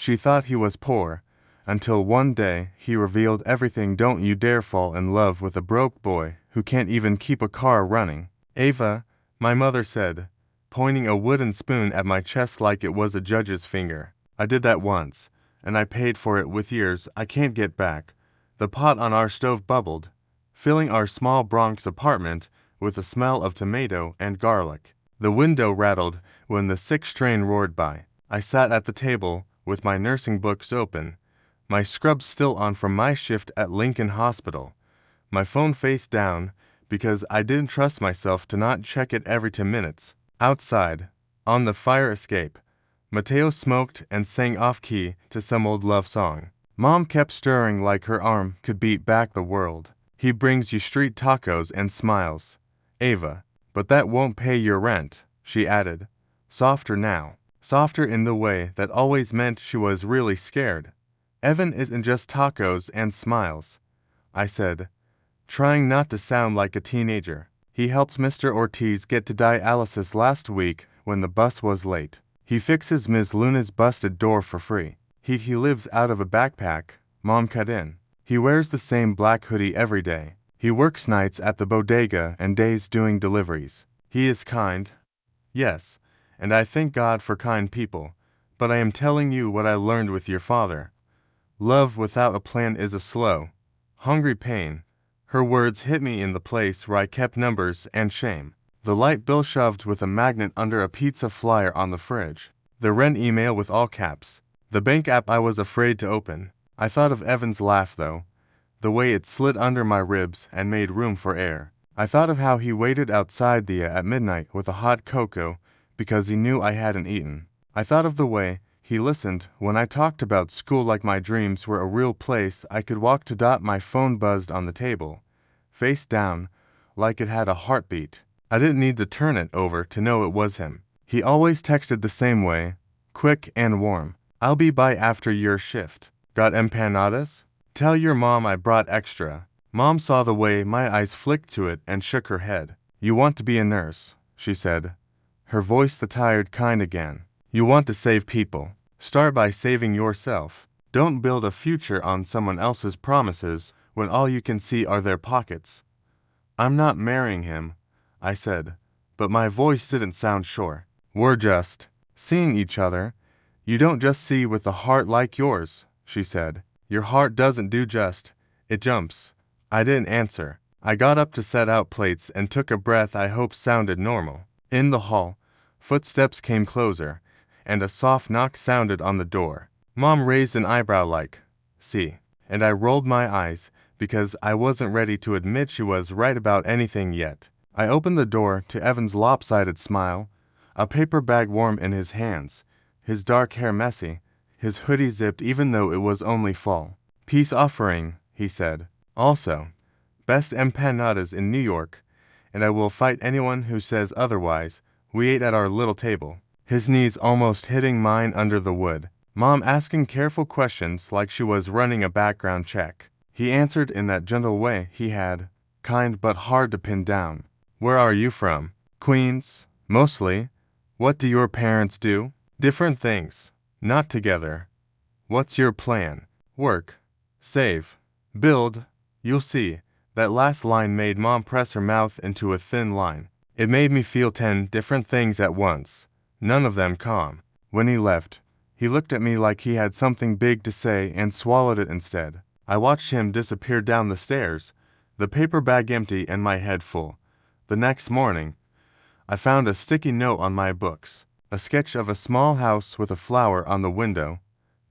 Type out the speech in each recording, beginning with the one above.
She thought he was poor, until one day he revealed everything. Don't you dare fall in love with a broke boy who can't even keep a car running. Ava, my mother said, pointing a wooden spoon at my chest like it was a judge's finger. I did that once, and I paid for it with years I can't get back. The pot on our stove bubbled, filling our small Bronx apartment with the smell of tomato and garlic. The window rattled when the 6 train roared by. I sat at the table with my nursing books open, my scrubs still on from my shift at Lincoln Hospital, my phone face down because I didn't trust myself to not check it every 2 minutes. Outside, on the fire escape, Mateo smoked and sang off-key to some old love song. Mom kept stirring like her arm could beat back the world. He brings you street tacos and smiles. Ava, but that won't pay your rent, she added, softer now. Softer in the way that always meant she was really scared. Evan isn't just tacos and smiles, I said, trying not to sound like a teenager. He helped Mr. Ortiz get to dialysis last week when the bus was late. He fixes Ms. Luna's busted door for free. He lives out of a backpack Mom cut in. He wears the same black hoodie every day. He works nights at the bodega and days doing deliveries. He is kind. Yes, and I thank God for kind people, but I am telling you what I learned with your father. Love without a plan is a slow, hungry pain. Her words hit me in the place where I kept numbers and shame. The light bill shoved with a magnet under a pizza flyer on the fridge. The rent email with all caps. The bank app I was afraid to open. I thought of Evan's laugh though, the way it slid under my ribs and made room for air. I thought of how he waited outside Thea at midnight with a hot cocoa because he knew I hadn't eaten. I thought of the way he listened when I talked about school like my dreams were a real place I could walk to. My phone buzzed on the table, face down, like it had a heartbeat. I didn't need to turn it over to know it was him. He always texted the same way, quick and warm. I'll be by after your shift. Got empanadas? Tell your mom I brought extra. Mom saw the way my eyes flicked to it and shook her head. You want to be a nurse, she said, her voice the tired kind again. You want to save people. Start by saving yourself. Don't build a future on someone else's promises when all you can see are their pockets. I'm not marrying him, I said, but my voice didn't sound sure. We're just seeing each other. You don't just see with a heart like yours, she said. Your heart doesn't do just, it jumps. I didn't answer. I got up to set out plates and took a breath I hoped sounded normal. In the hall, footsteps came closer, and a soft knock sounded on the door. Mom raised an eyebrow like, see, and I rolled my eyes because I wasn't ready to admit she was right about anything yet. I opened the door to Evan's lopsided smile, a paper bag warm in his hands, his dark hair messy, his hoodie zipped even though it was only fall. Peace offering, he said. Also, best empanadas in New York, and I will fight anyone who says otherwise. We ate at our little table, his knees almost hitting mine under the wood. Mom asking careful questions like she was running a background check. He answered in that gentle way he had, kind but hard to pin down. Where are you from? Queens, mostly. What do your parents do? Different things. Not together. What's your plan? Work. Save. Build. You'll see. That last line made Mom press her mouth into a thin line. It made me feel 10 different things at once, none of them calm. When he left, he looked at me like he had something big to say and swallowed it instead. I watched him disappear down the stairs, the paper bag empty and my head full. The next morning, I found a sticky note on my books, a sketch of a small house with a flower on the window,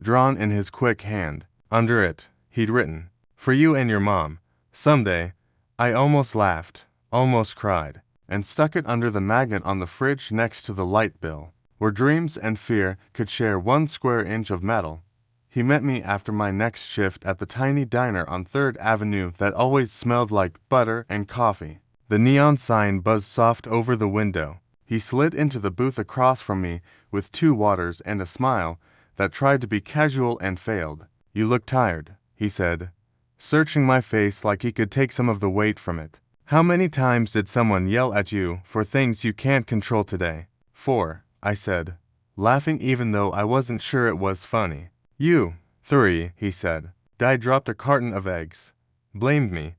drawn in his quick hand. Under it, he'd written, "For you and your mom, someday." I almost laughed, almost cried, and stuck it under the magnet on the fridge next to the light bill, where dreams and fear could share 1 square inch of metal. He met me after my next shift at the tiny diner on 3rd Avenue that always smelled like butter and coffee. The neon sign buzzed soft over the window. He slid into the booth across from me with 2 waters and a smile that tried to be casual and failed. You look tired, he said, searching my face like he could take some of the weight from it. How many times did someone yell at you for things you can't control today? 4, I said, laughing even though I wasn't sure it was funny. You, 3, he said. Di dropped a carton of eggs. Blamed me.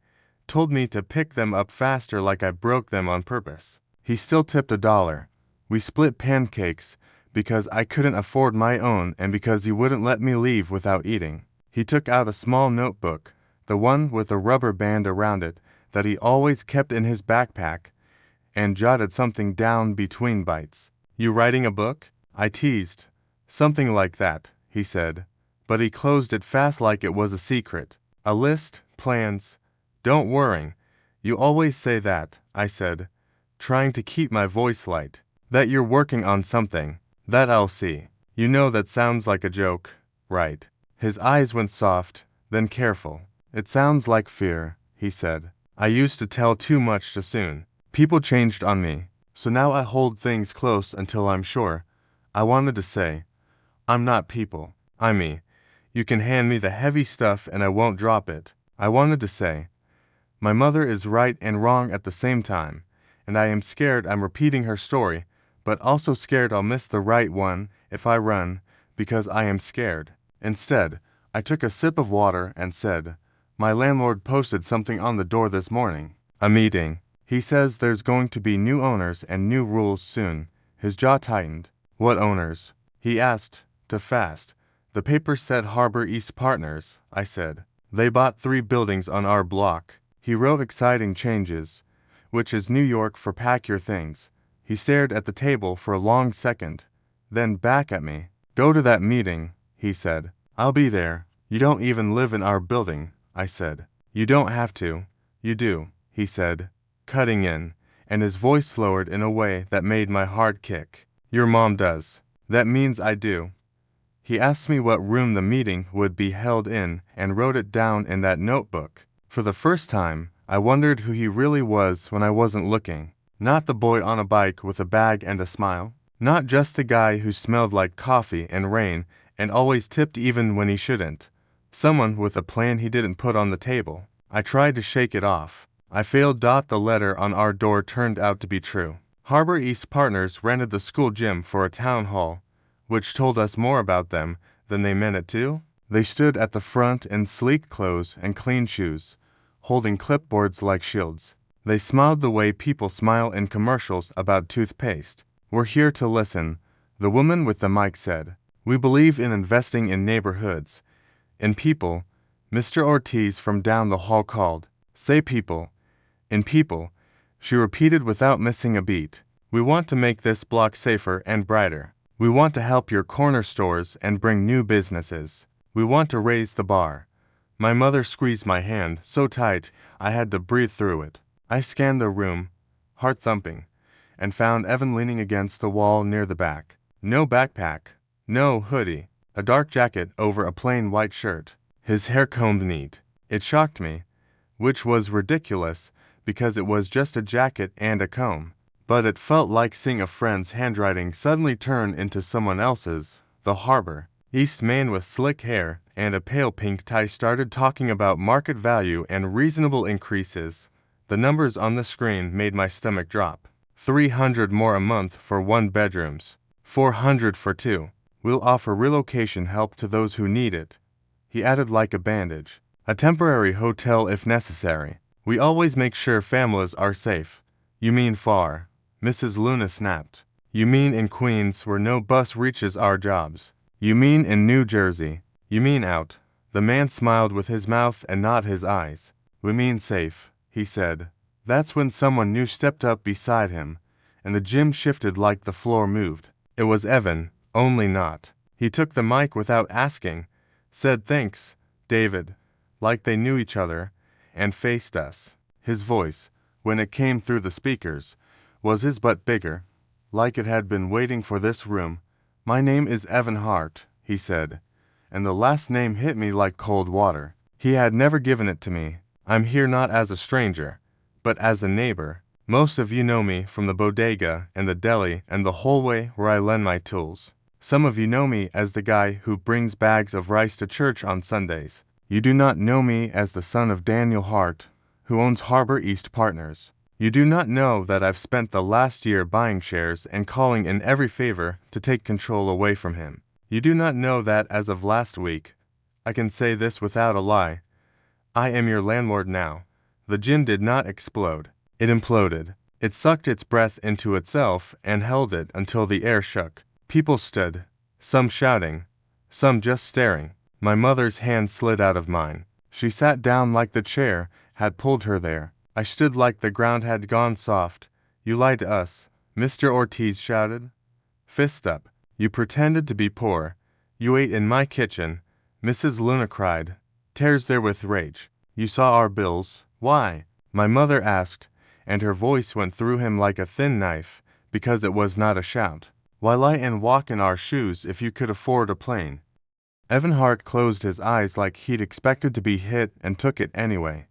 Told me to pick them up faster like I broke them on purpose. He still tipped $1. We split pancakes because I couldn't afford my own and because he wouldn't let me leave without eating. He took out a small notebook, the one with a rubber band around it that he always kept in his backpack, and jotted something down between bites. You writing a book? I teased. Something like that, he said. But he closed it fast like it was a secret. A list, plans. Don't worry. You always say that, I said, trying to keep my voice light. That you're working on something. That I'll see. You know that sounds like a joke, right? His eyes went soft, then careful. It sounds like fear, he said. I used to tell too much too soon. People changed on me, so now I hold things close until I'm sure. I wanted to say, I'm not people, I'm me. You can hand me the heavy stuff and I won't drop it. I wanted to say, my mother is right and wrong at the same time, and I am scared I'm repeating her story, but also scared I'll miss the right one if I run, because I am scared. Instead, I took a sip of water and said, my landlord posted something on the door this morning. A meeting. He says there's going to be new owners and new rules soon. His jaw tightened. What owners? He asked, too fast. The paper said Harbor East Partners, I said. They bought 3 buildings on our block. He wrote exciting changes, which is New York for pack your things. He stared at the table for a long second, then back at me. Go to that meeting, he said. I'll be there. You don't even live in our building, I said. You don't have to. You do, he said, cutting in, and his voice lowered in a way that made my heart kick. Your mom does. That means I do. He asked me what room the meeting would be held in and wrote it down in that notebook. For the first time, I wondered who he really was when I wasn't looking. Not the boy on a bike with a bag and a smile. Not just the guy who smelled like coffee and rain and always tipped even when he shouldn't. Someone with a plan he didn't put on the table. I tried to shake it off. I failed. The letter on our door turned out to be true. Harbor East Partners rented the school gym for a town hall, which told us more about them than they meant it to. They stood at the front in sleek clothes and clean shoes, holding clipboards like shields. They smiled the way people smile in commercials about toothpaste. We're here to listen, the woman with the mic said. We believe in investing in neighborhoods. In people, Mr. Ortiz from down the hall called. Say people. In people, she repeated without missing a beat. We want to make this block safer and brighter. We want to help your corner stores and bring new businesses. We want to raise the bar. My mother squeezed my hand so tight I had to breathe through it. I scanned the room, heart thumping, and found Evan leaning against the wall near the back. No backpack, no hoodie, a dark jacket over a plain white shirt. His hair combed neat. It shocked me, which was ridiculous because it was just a jacket and a comb. But it felt like seeing a friend's handwriting suddenly turn into someone else's. The Harbor East man with slick hair and a pale pink tie started talking about market value and reasonable increases. The numbers on the screen made my stomach drop. 300 more a month for 1 bedrooms. 400 for 2. We'll offer relocation help to those who need it. He added like a bandage. A temporary hotel if necessary. We always make sure families are safe. You mean far? Mrs. Luna snapped. You mean in Queens where no bus reaches our jobs? You mean in New Jersey? You mean out? The man smiled with his mouth and not his eyes. We mean safe, he said. That's when someone new stepped up beside him, and the gym shifted like the floor moved. It was Evan, only not. He took the mic without asking, said thanks, David, like they knew each other, and faced us. His voice, when it came through the speakers, was his but bigger, like it had been waiting for this room. My name is Evan Hart, he said, and the last name hit me like cold water. He had never given it to me. I'm here not as a stranger, but as a neighbor. Most of you know me from the bodega and the deli and the hallway where I lend my tools. Some of you know me as the guy who brings bags of rice to church on Sundays. You do not know me as the son of Daniel Hart, who owns Harbor East Partners. You do not know that I've spent the last year buying shares and calling in every favor to take control away from him. You do not know that as of last week, I can say this without a lie, I am your landlord now. The gym did not explode. It imploded. It sucked its breath into itself and held it until the air shook. People stood, some shouting, some just staring. My mother's hand slid out of mine. She sat down like the chair had pulled her there. I stood like the ground had gone soft. You lied to us, Mr. Ortiz shouted. Fist up. You pretended to be poor. You ate in my kitchen, Mrs. Luna cried. Tears there with rage. You saw our bills. Why? My mother asked, and her voice went through him like a thin knife, because it was not a shout. Why lie and walk in our shoes if you could afford a plane? Evan Hart closed his eyes like he'd expected to be hit and took it anyway.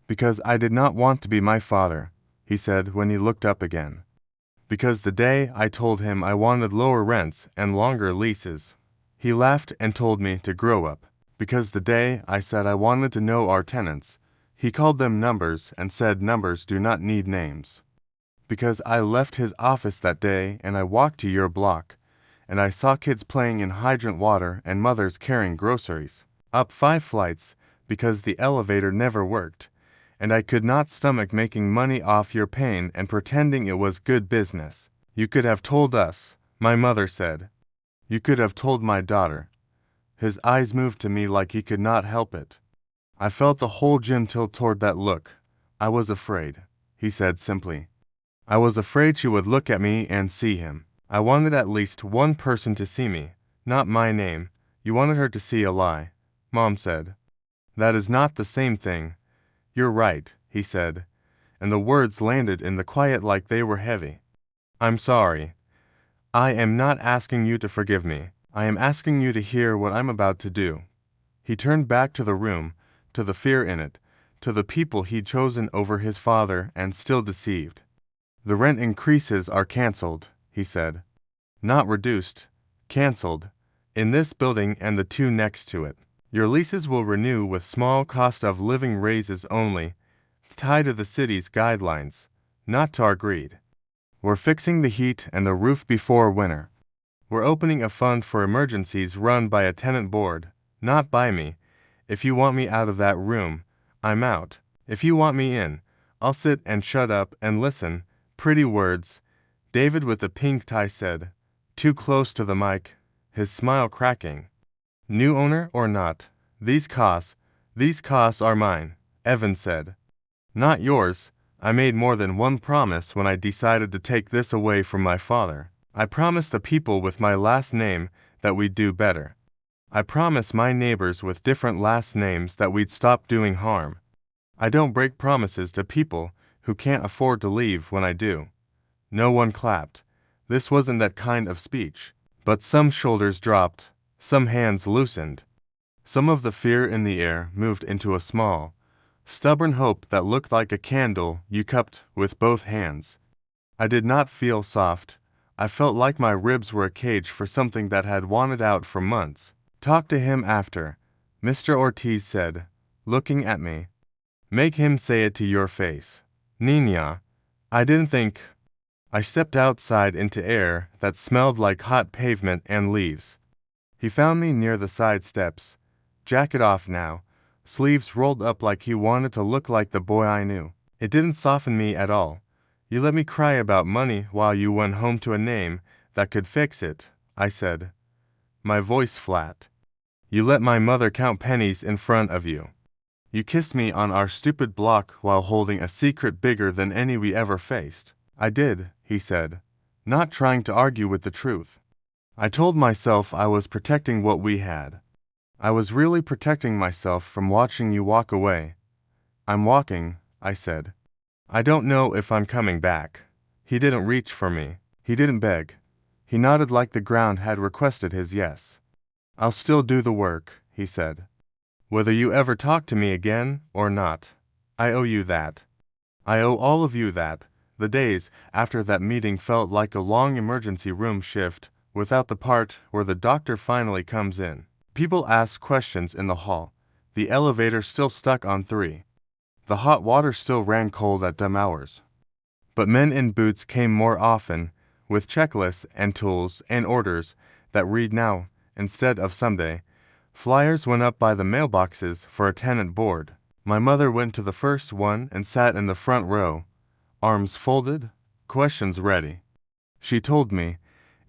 Because I did not want to be my father, he said when he looked up again. Because the day I told him I wanted lower rents and longer leases, he laughed and told me to grow up. Because the day I said I wanted to know our tenants, he called them numbers and said numbers do not need names. Because I left his office that day and I walked to your block, and I saw kids playing in hydrant water and mothers carrying groceries up 5 flights because the elevator never worked, and I could not stomach making money off your pain and pretending it was good business. You could have told us, my mother said. You could have told my daughter. His eyes moved to me like he could not help it. I felt the whole gym tilt toward that look. I was afraid, he said simply. I was afraid she would look at me and see him. I wanted at least one person to see me, not my name. You wanted her to see a lie, Mom said. That is not the same thing. You're right, he said, and the words landed in the quiet like they were heavy. I'm sorry. I am not asking you to forgive me. I am asking you to hear what I'm about to do. He turned back to the room, to the fear in it, to the people he'd chosen over his father and still deceived. The rent increases are canceled, he said. Not reduced, canceled, in this building and the 2 next to it. Your leases will renew with small cost of living raises only, tied to the city's guidelines, not to our greed. We're fixing the heat and the roof before winter. We're opening a fund for emergencies run by a tenant board, not by me. If you want me out of that room, I'm out. If you want me in, I'll sit and shut up and listen. Pretty words, David with the pink tie said, too close to the mic, his smile cracking. New owner or not, these costs are mine, Evan said. Not yours. I made more than one promise when I decided to take this away from my father. I promised the people with my last name that we'd do better. I promised my neighbors with different last names that we'd stop doing harm. I don't break promises to people who can't afford to leave when I do. No one clapped. This wasn't that kind of speech. But some shoulders dropped, some hands loosened. Some of the fear in the air moved into a small, stubborn hope that looked like a candle you cupped with both hands. I did not feel soft. I felt like my ribs were a cage for something that had wanted out for months. Talk to him after, Mr. Ortiz said, looking at me. Make him say it to your face. Nina, I didn't think. I stepped outside into air that smelled like hot pavement and leaves. He found me near the side steps. Jacket off now, sleeves rolled up like he wanted to look like the boy I knew. It didn't soften me at all. You let me cry about money while you went home to a name that could fix it, I said, my voice flat. You let my mother count pennies in front of you. You kissed me on our stupid block while holding a secret bigger than any we ever faced. I did, he said, not trying to argue with the truth. I told myself I was protecting what we had. I was really protecting myself from watching you walk away. I'm walking, I said. I don't know if I'm coming back. He didn't reach for me. He didn't beg. He nodded like the ground had requested his yes. I'll still do the work, he said. Whether you ever talk to me again or not, I owe you that. I owe all of you that. The days after that meeting felt like a long emergency room shift without the part where the doctor finally comes in. People asked questions in the hall. The elevator still stuck on 3. The hot water still ran cold at dumb hours. But men in boots came more often, with checklists and tools and orders that read now, instead of someday. Flyers went up by the mailboxes for a tenant board. My mother went to the first one and sat in the front row, arms folded, questions ready. She told me,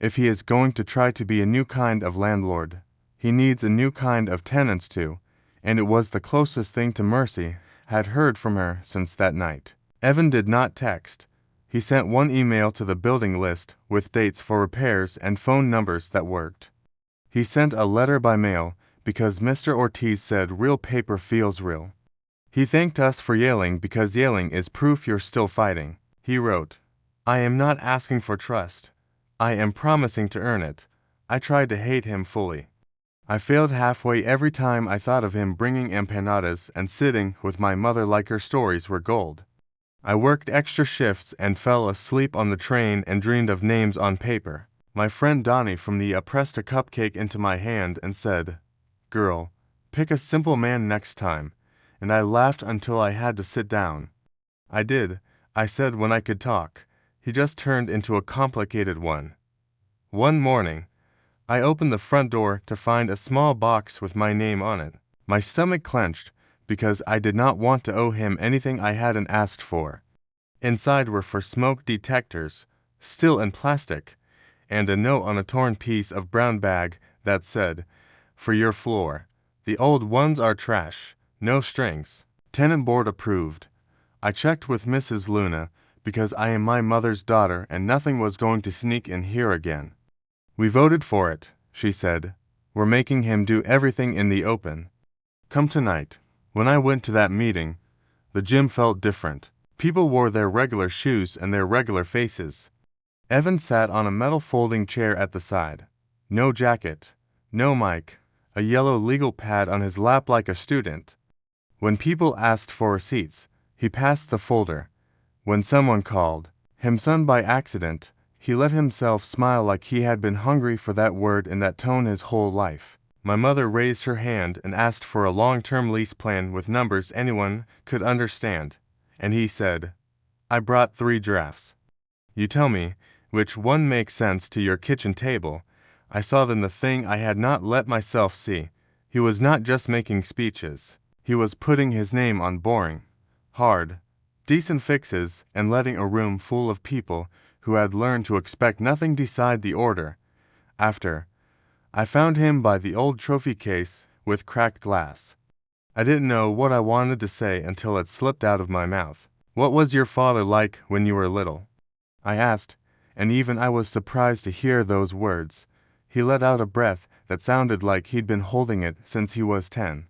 if he is going to try to be a new kind of landlord, he needs a new kind of tenants too, and it was the closest thing to Mercy had heard from her since that night. Evan did not text. He sent one email to the building list with dates for repairs and phone numbers that worked. He sent a letter by mail because Mr. Ortiz said real paper feels real. He thanked us for yelling because yelling is proof you're still fighting. He wrote, I am not asking for trust. I am promising to earn it. I tried to hate him fully. I failed halfway every time I thought of him bringing empanadas and sitting with my mother like her stories were gold. I worked extra shifts and fell asleep on the train and dreamed of names on paper. My friend Donnie from the pressed a cupcake into my hand and said, Girl, pick a simple man next time, and I laughed until I had to sit down. I did, I said when I could talk. He just turned into a complicated one. One morning, I opened the front door to find a small box with my name on it. My stomach clenched because I did not want to owe him anything I hadn't asked for. Inside were for smoke detectors, still in plastic, and a note on a torn piece of brown bag that said, For your floor. The old ones are trash, no strings. Tenant board approved. I checked with Mrs. Luna because I am my mother's daughter and nothing was going to sneak in here again. We voted for it, she said. We're making him do everything in the open. Come tonight. When I went to that meeting, the gym felt different. People wore their regular shoes and their regular faces. Evan sat on a metal folding chair at the side. No jacket, no mic, a yellow legal pad on his lap like a student. When people asked for receipts, he passed the folder. When someone called him son by accident, he let himself smile like he had been hungry for that word in that tone his whole life. My mother raised her hand and asked for a long-term lease plan with numbers anyone could understand, and he said, I brought 3 drafts. You tell me which one makes sense to your kitchen table. I saw then the thing I had not let myself see. He was not just making speeches. He was putting his name on boring, hard, decent fixes and letting a room full of people who had learned to expect nothing decide the order. After, I found him by the old trophy case with cracked glass. I didn't know what I wanted to say until it slipped out of my mouth. What was your father like when you were little? I asked, and even I was surprised to hear those words. He let out a breath that sounded like he'd been holding it since he was 10.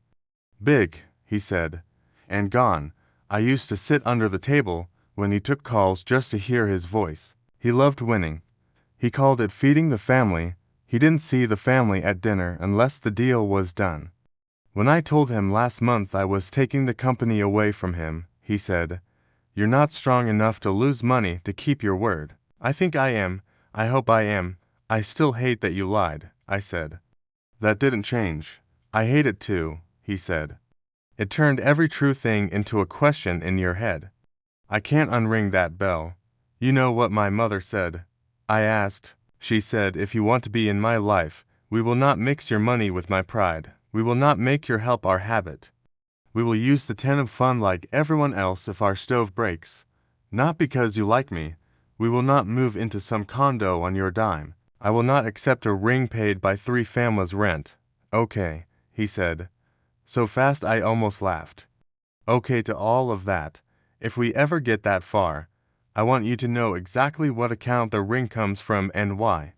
Big, he said, and gone. I used to sit under the table when he took calls just to hear his voice. He loved winning. He called it feeding the family. He didn't see the family at dinner unless the deal was done. When I told him last month I was taking the company away from him, he said, You're not strong enough to lose money to keep your word. I think I am. I hope I am. I still hate that you lied, I said. That didn't change. I hate it too, he said. It turned every true thing into a question in your head. I can't unring that bell. You know what my mother said. I asked. She said, if you want to be in my life, we will not mix your money with my pride. We will not make your help our habit. We will use the tenant fund like everyone else if our stove breaks. Not because you like me. We will not move into some condo on your dime. I will not accept a ring paid by 3 families' rent. Okay, he said. So fast I almost laughed. Okay to all of that. If we ever get that far, I want you to know exactly what account the ring comes from and why.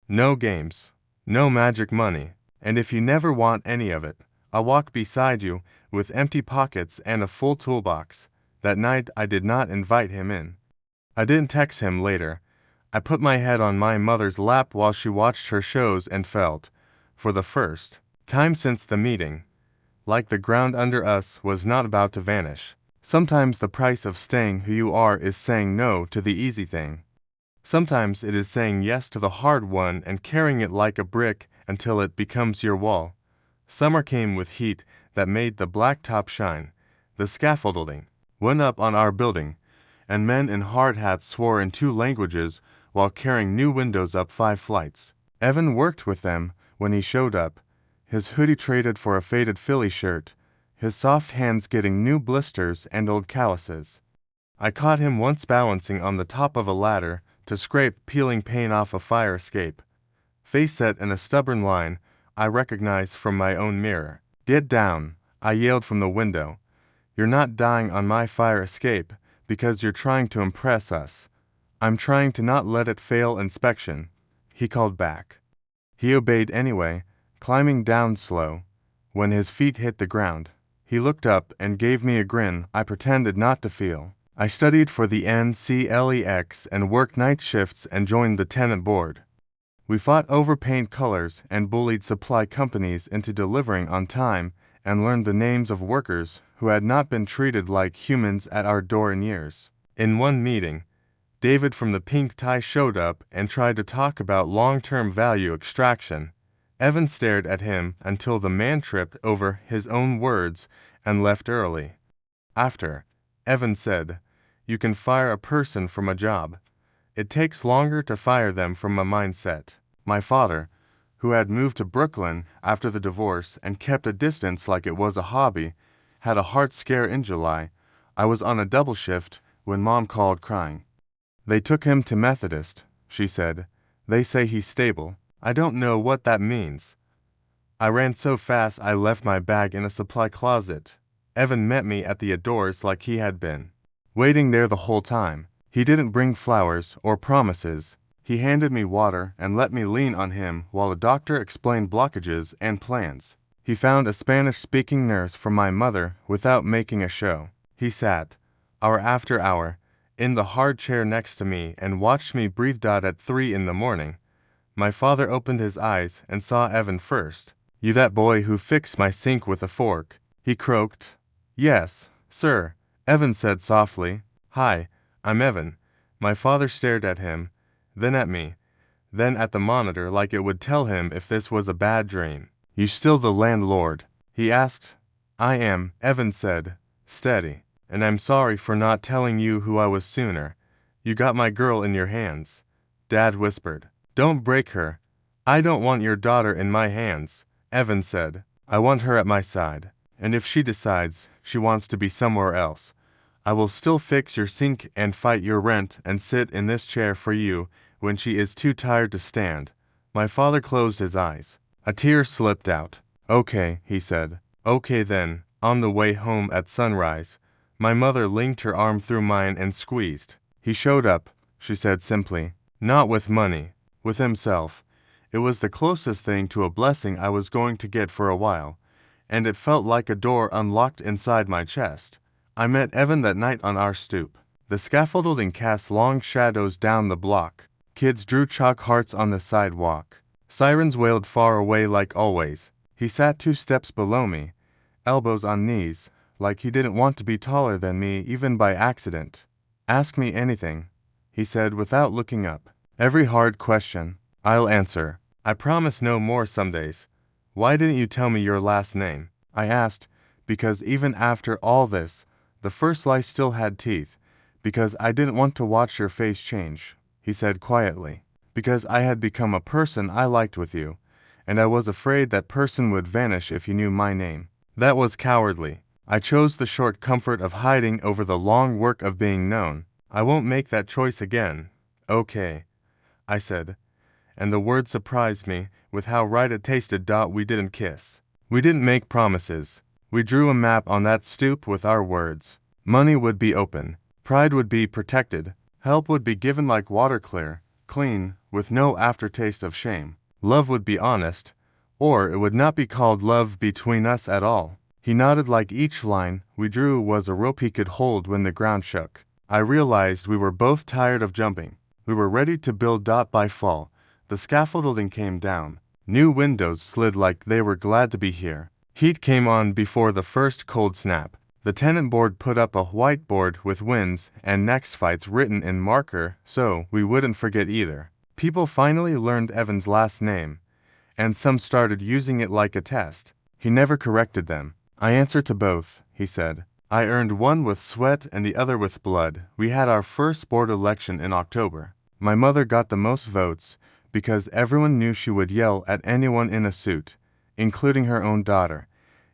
No games. No magic money. And if you never want any of it, I'll walk beside you with empty pockets and a full toolbox. That night I did not invite him in. I didn't text him later. I put my head on my mother's lap while she watched her shows and felt, for the first time since the meeting, like the ground under us was not about to vanish. Sometimes the price of staying who you are is saying no to the easy thing. Sometimes it is saying yes to the hard one and carrying it like a brick until it becomes your wall. Summer came with heat that made the blacktop shine. The scaffolding went up on our building, and men in hard hats swore in 2 languages while carrying new windows up 5 flights. Evan worked with them when he showed up, his hoodie traded for a faded Philly shirt, his soft hands getting new blisters and old calluses. I caught him once balancing on the top of a ladder to scrape peeling paint off a fire escape. Face set in a stubborn line I recognized from my own mirror. "Get down," I yelled from the window. "You're not dying on my fire escape because you're trying to impress us. I'm trying to not let it fail inspection," he called back. He obeyed anyway, climbing down slow. When his feet hit the ground, he looked up and gave me a grin I pretended not to feel. I studied for the NCLEX and worked night shifts and joined the tenant board. We fought over paint colors and bullied supply companies into delivering on time and learned the names of workers who had not been treated like humans at our door in years. In one meeting, David from the pink tie showed up and tried to talk about long-term value extraction. Evan stared at him until the man tripped over his own words and left early. After, Evan said, "You can fire a person from a job. It takes longer to fire them from a mindset." My father, who had moved to Brooklyn after the divorce and kept a distance like it was a hobby, had a heart scare in July. I was on a double shift when Mom called crying. "They took him to Methodist," she said. "They say he's stable." I don't know what that means. I ran so fast I left my bag in a supply closet. Evan met me at the doors like he had been waiting there the whole time. He didn't bring flowers or promises. He handed me water and let me lean on him while the doctor explained blockages and plans. He found a Spanish-speaking nurse for my mother without making a show. He sat, hour after hour, in the hard chair next to me and watched me breathe. At 3 in the morning, my father opened his eyes and saw Evan first. "You that boy who fixed my sink with a fork?" he croaked. "Yes, sir," Evan said softly. "Hi, I'm Evan." My father stared at him, then at me, then at the monitor like it would tell him if this was a bad dream. "You still the landlord?" he asked. "I am," Evan said, steady. "And I'm sorry for not telling you who I was sooner. You got my girl in your hands," Dad whispered. "Don't break her." "I don't want your daughter in my hands," Evan said. "I want her at my side. And if she decides she wants to be somewhere else, I will still fix your sink and fight your rent and sit in this chair for you when she is too tired to stand." My father closed his eyes. A tear slipped out. "Okay," he said. "Okay then." On the way home at sunrise, my mother linked her arm through mine and squeezed. "He showed up," she said simply. "Not with money. With himself." It was the closest thing to a blessing I was going to get for a while, and it felt like a door unlocked inside my chest. I met Evan that night on our stoop. The scaffolding cast long shadows down the block. Kids drew chalk hearts on the sidewalk. Sirens wailed far away like always. He sat 2 steps below me, elbows on knees, like he didn't want to be taller than me even by accident. "Ask me anything," he said without looking up. "Every hard question, I'll answer. I promise no more some days." "Why didn't you tell me your last name?" I asked, because even after all this, the first lie still had teeth. "Because I didn't want to watch your face change," he said quietly. "Because I had become a person I liked with you, and I was afraid that person would vanish if you knew my name." That was cowardly. I chose the short comfort of hiding over the long work of being known. "I won't make that choice again." "Okay," I said, and the word surprised me with how right it tasted. We didn't kiss. We didn't make promises. We drew a map on that stoop with our words. Money would be open. Pride would be protected. Help would be given like water, clear, clean, with no aftertaste of shame. Love would be honest, or it would not be called love between us at all. He nodded like each line we drew was a rope he could hold when the ground shook. I realized we were both tired of jumping. We were ready to build. By fall, the scaffolding came down. New windows slid like they were glad to be here. Heat came on before the first cold snap. The tenant board put up a whiteboard with wins and next fights written in marker so we wouldn't forget either. People finally learned Evan's last name, and some started using it like a test. He never corrected them. "I answer to both," he said. "I earned one with sweat and the other with blood." We had our first board election in October. My mother got the most votes because everyone knew she would yell at anyone in a suit, including her own daughter,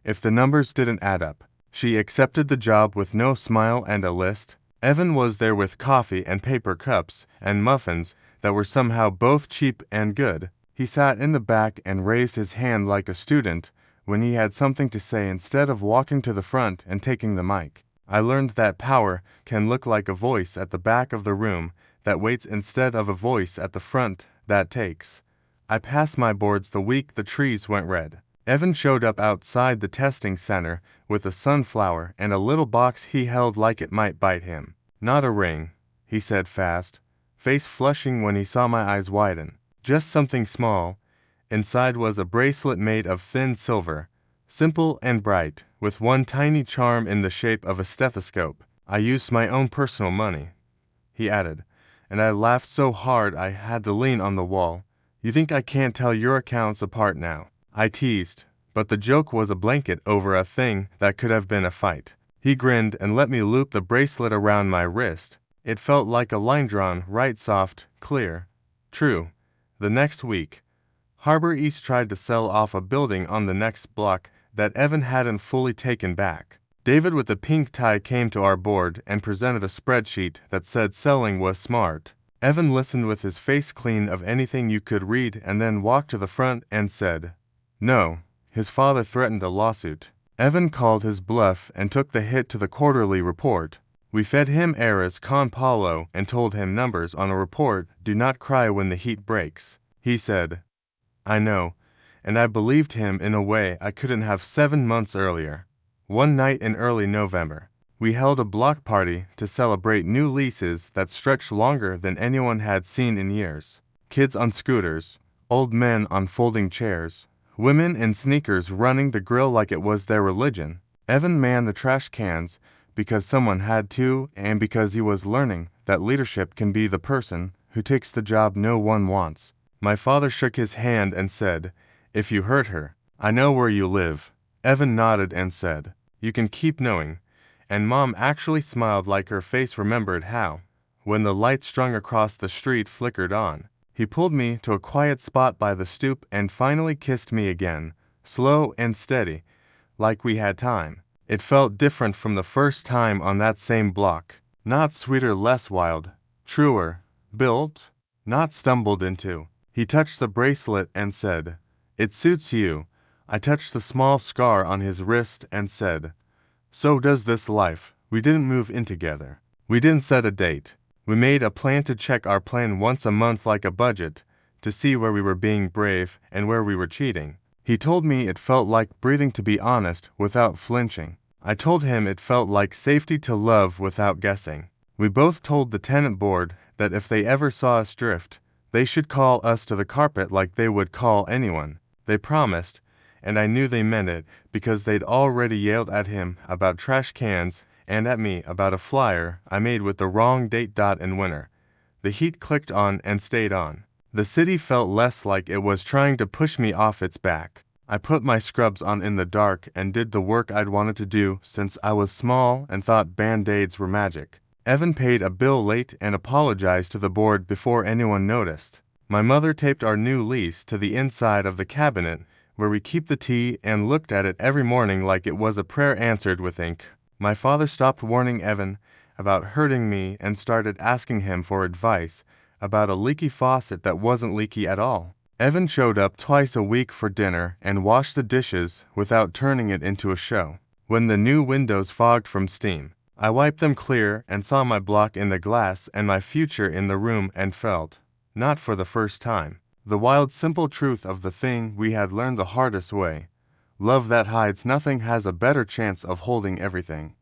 if the numbers didn't add up. She accepted the job with no smile and a list. Evan was there with coffee and paper cups and muffins that were somehow both cheap and good. He sat in the back and raised his hand like a student when he had something to say instead of walking to the front and taking the mic. I learned that power can look like a voice at the back of the room that waits instead of a voice at the front that takes. I passed my boards the week the trees went red. Evan showed up outside the testing center with a sunflower and a little box he held like it might bite him. "Not a ring," he said fast, face flushing when he saw my eyes widen. "Just something small." Inside was a bracelet made of thin silver, simple and bright, with one tiny charm in the shape of a stethoscope. "I used my own personal money," he added, and I laughed so hard I had to lean on the wall. "You think I can't tell your accounts apart now?" I teased, but the joke was a blanket over a thing that could have been a fight. He grinned and let me loop the bracelet around my wrist. It felt like a line drawn right, soft, clear. True. The next week, Harbor East tried to sell off a building on the next block that Evan hadn't fully taken back. David with the pink tie came to our board and presented a spreadsheet that said selling was smart. Evan listened with his face clean of anything you could read and then walked to the front and said, "No." His father threatened a lawsuit. Evan called his bluff and took the hit to the quarterly report. We fed him Aras con Paulo and told him numbers on a report do not cry when the heat breaks. He said, "I know," and I believed him in a way I couldn't have 7 months earlier. One night in early November, we held a block party to celebrate new leases that stretched longer than anyone had seen in years. Kids on scooters, old men on folding chairs, women in sneakers running the grill like it was their religion. Evan manned the trash cans because someone had to and because he was learning that leadership can be the person who takes the job no one wants. My father shook his hand and said, "If you hurt her, I know where you live." Evan nodded and said, "You can keep knowing." And Mom actually smiled like her face remembered how, when the light strung across the street flickered on. He pulled me to a quiet spot by the stoop and finally kissed me again, slow and steady, like we had time. It felt different from the first time on that same block. Not sweeter, less wild, truer, built, not stumbled into. He touched the bracelet and said, "It suits you." I touched the small scar on his wrist and said, "So does this life." We didn't move in together. We didn't set a date. We made a plan to check our plan once a month like a budget, to see where we were being brave and where we were cheating. He told me it felt like breathing to be honest without flinching. I told him it felt like safety to love without guessing. We both told the tenant board that if they ever saw us drift, they should call us to the carpet like they would call anyone. They promised, and I knew they meant it because they'd already yelled at him about trash cans and at me about a flyer I made with the wrong date in winter. The heat clicked on and stayed on. The city felt less like it was trying to push me off its back. I put my scrubs on in the dark and did the work I'd wanted to do since I was small and thought Band-Aids were magic. Evan paid a bill late and apologized to the board before anyone noticed. My mother taped our new lease to the inside of the cabinet where we keep the tea and looked at it every morning like it was a prayer answered with ink. My father stopped warning Evan about hurting me and started asking him for advice about a leaky faucet that wasn't leaky at all. Evan showed up twice a week for dinner and washed the dishes without turning it into a show. When the new windows fogged from steam, I wiped them clear and saw my block in the glass and my future in the room and felt, not for the first time, the wild simple truth of the thing we had learned the hardest way. Love that hides nothing has a better chance of holding everything.